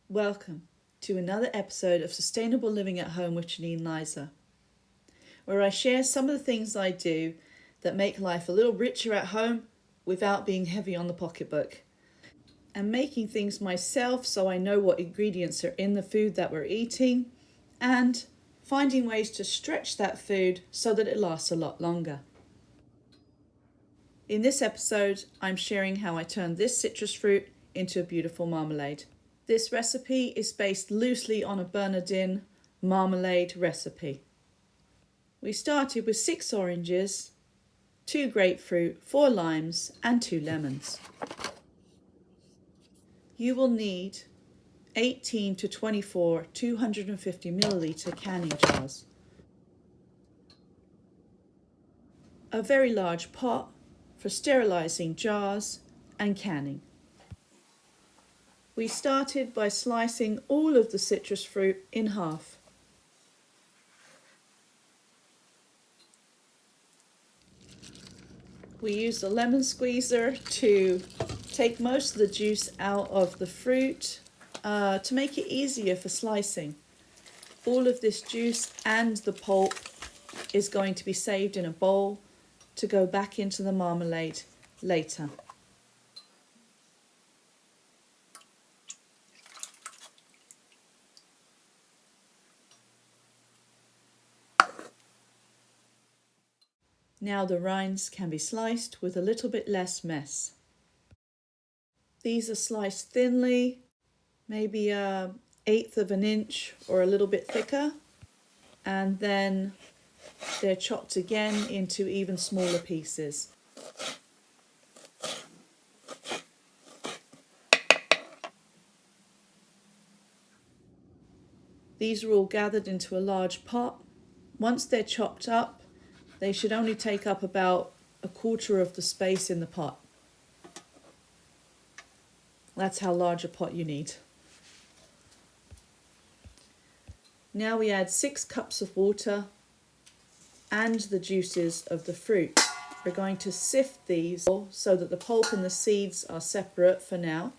Welcome to another episode of Sustainable Living at Home with Janine Liza, where I share some of the things I do that make life a little richer at home without being heavy on the pocketbook, and making things myself so I know what ingredients are in the food that we're eating, and finding ways to stretch that food so that it lasts a lot longer. In this episode, I'm sharing how I turned this citrus fruit into a beautiful marmalade. This recipe is based loosely on a Bernardin marmalade recipe. We started with 6 oranges, 2 grapefruit, 4 limes and 2 lemons. You will need 18 to 24 250 milliliter canning jars, a very large pot for sterilizing jars and canning. We started by slicing all of the citrus fruit in half. We used a lemon squeezer to take most of the juice out of the fruit to make it easier for slicing. All of this juice and the pulp is going to be saved in a bowl to go back into the marmalade later. Now the rinds can be sliced with a little bit less mess. These are sliced thinly, maybe 1/8 of an inch or a little bit thicker, and then they're chopped again into even smaller pieces. These are all gathered into a large pot. Once they're chopped up, they should only take up about 1/4 of the space in the pot. That's how large a pot you need. Now we add 6 cups of water and the juices of the fruit. We're going to sift these so that the pulp and the seeds are separate for now.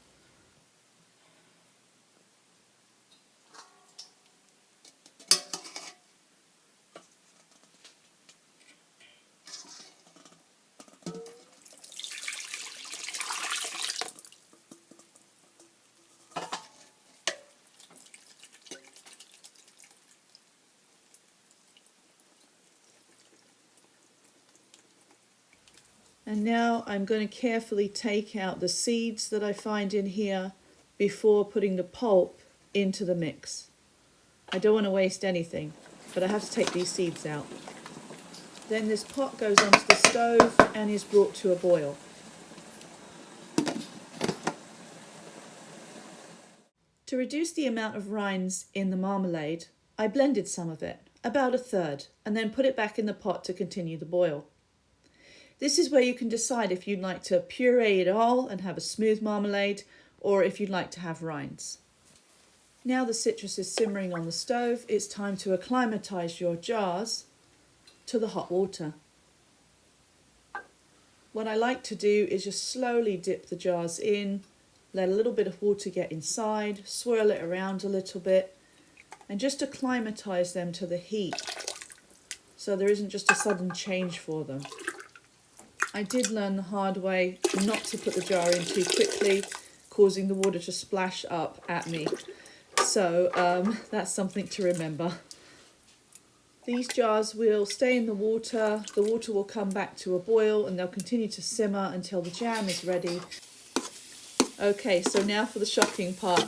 And now I'm going to carefully take out the seeds that I find in here before putting the pulp into the mix. I don't want to waste anything, but I have to take these seeds out. Then this pot goes onto the stove and is brought to a boil. To reduce the amount of rinds in the marmalade, I blended some of it, about 1/3, and then put it back in the pot to continue the boil. This is where you can decide if you'd like to puree it all and have a smooth marmalade, or if you'd like to have rinds. Now the citrus is simmering on the stove, it's time to acclimatize your jars to the hot water. What I like to do is just slowly dip the jars in, let a little bit of water get inside, swirl it around a little bit, and just acclimatize them to the heat so there isn't just a sudden change for them. I did learn the hard way not to put the jar in too quickly, causing the water to splash up at me. So that's something to remember. These jars will stay in the water will come back to a boil, and they'll continue to simmer until the jam is ready. Okay, so now for the shocking part.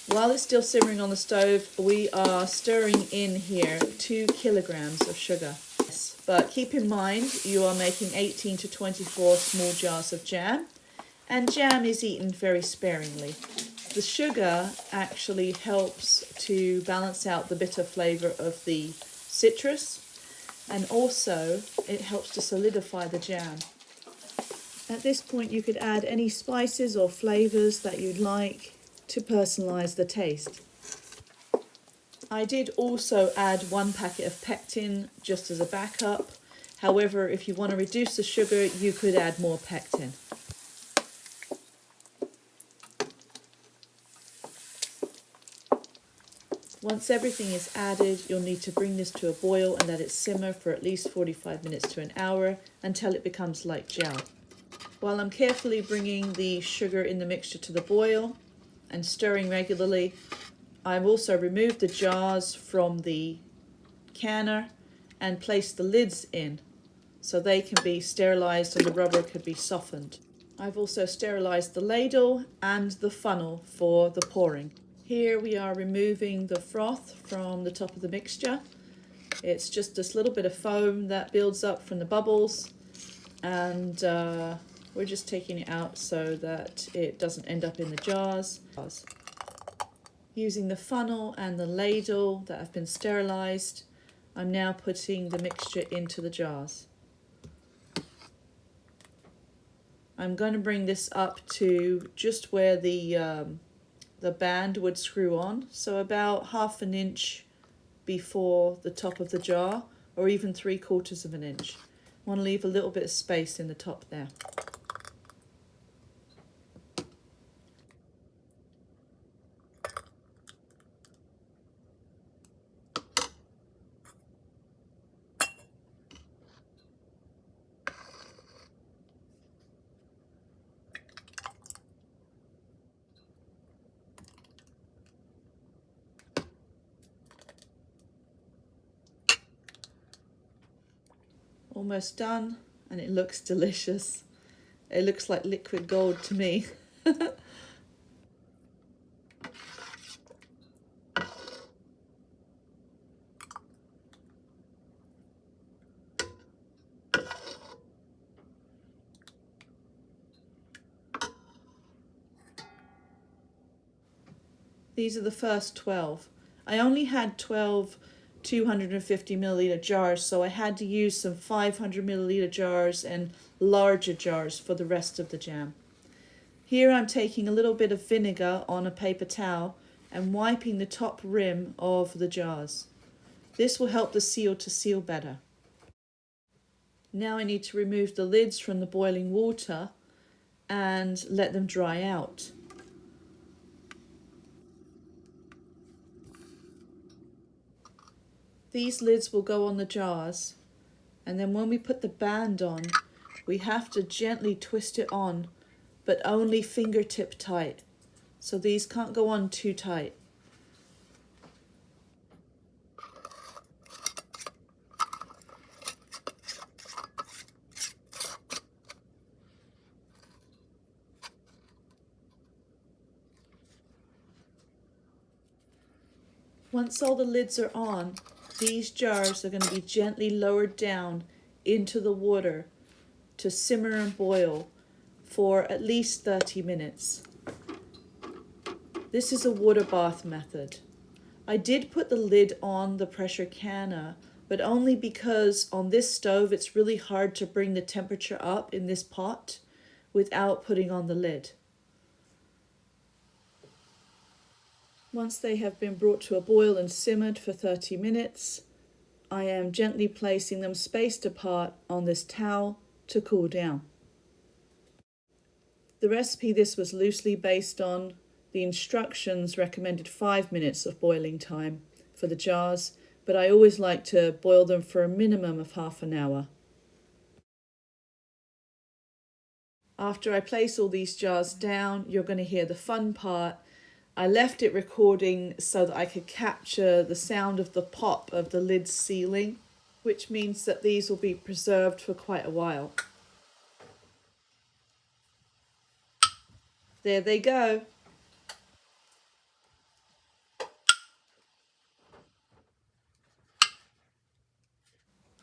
While it's still simmering on the stove, we are stirring in here 2 kilograms of sugar. But keep in mind, you are making 18 to 24 small jars of jam, and jam is eaten very sparingly. The sugar actually helps to balance out the bitter flavour of the citrus, and also it helps to solidify the jam. At this point you could add any spices or flavours that you'd like to personalise the taste. I did also add 1 packet of pectin just as a backup. However, if you want to reduce the sugar, you could add more pectin. Once everything is added, you'll need to bring this to a boil and let it simmer for at least 45 minutes to an hour until it becomes like gel. While I'm carefully bringing the sugar in the mixture to the boil and stirring regularly, I've also removed the jars from the canner and placed the lids in so they can be sterilized and the rubber could be softened. I've also sterilized the ladle and the funnel for the pouring. Here we are removing the froth from the top of the mixture. It's just this little bit of foam that builds up from the bubbles, and we're just taking it out so that it doesn't end up in the jars. Using the funnel and the ladle that have been sterilized, I'm now putting the mixture into the jars. I'm going to bring this up to just where the band would screw on, so about 1/2 an inch before the top of the jar, or even 3/4 of an inch. I want to leave a little bit of space in the top there. Almost done, and it looks delicious. It looks like liquid gold to me. These are the first 12. I only had 12 250 milliliter jars, so I had to use some 500 milliliter jars and larger jars for the rest of the jam. Here I'm taking a little bit of vinegar on a paper towel and wiping the top rim of the jars. This will help the seal to seal better. Now I need to remove the lids from the boiling water and let them dry out. These lids will go on the jars, and then when we put the band on, we have to gently twist it on, but only fingertip tight. So these can't go on too tight. Once all the lids are on, these jars are going to be gently lowered down into the water to simmer and boil for at least 30 minutes. This is a water bath method. I did put the lid on the pressure canner, but only because on this stove it's really hard to bring the temperature up in this pot without putting on the lid. Once they have been brought to a boil and simmered for 30 minutes, I am gently placing them spaced apart on this towel to cool down. The recipe this was loosely based on, the instructions recommended 5 minutes of boiling time for the jars, but I always like to boil them for a minimum of half an hour. After I place all these jars down, you're going to hear the fun part. I left it recording so that I could capture the sound of the pop of the lid sealing, which means that these will be preserved for quite a while. There they go.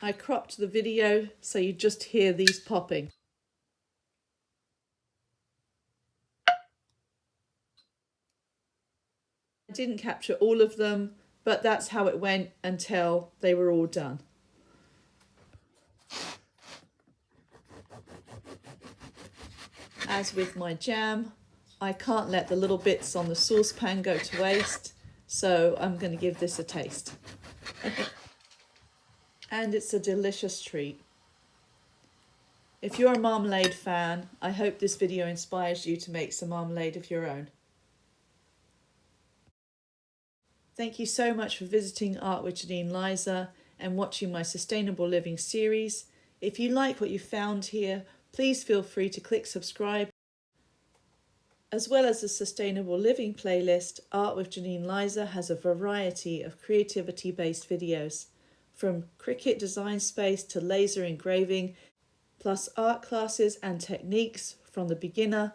I cropped the video so you just hear these popping. I didn't capture all of them, but that's how it went until they were all done. As with my jam, I can't let the little bits on the saucepan go to waste, so I'm going to give this a taste. And it's a delicious treat. If you're a marmalade fan, I hope this video inspires you to make some marmalade of your own. Thank you so much for visiting Art with Janine Liza and watching my Sustainable Living series. If you like what you found here, please feel free to click subscribe. As well as the Sustainable Living playlist, Art with Janine Liza has a variety of creativity-based videos, from Cricut Design Space to laser engraving, plus art classes and techniques from the beginner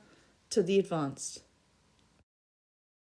to the advanced.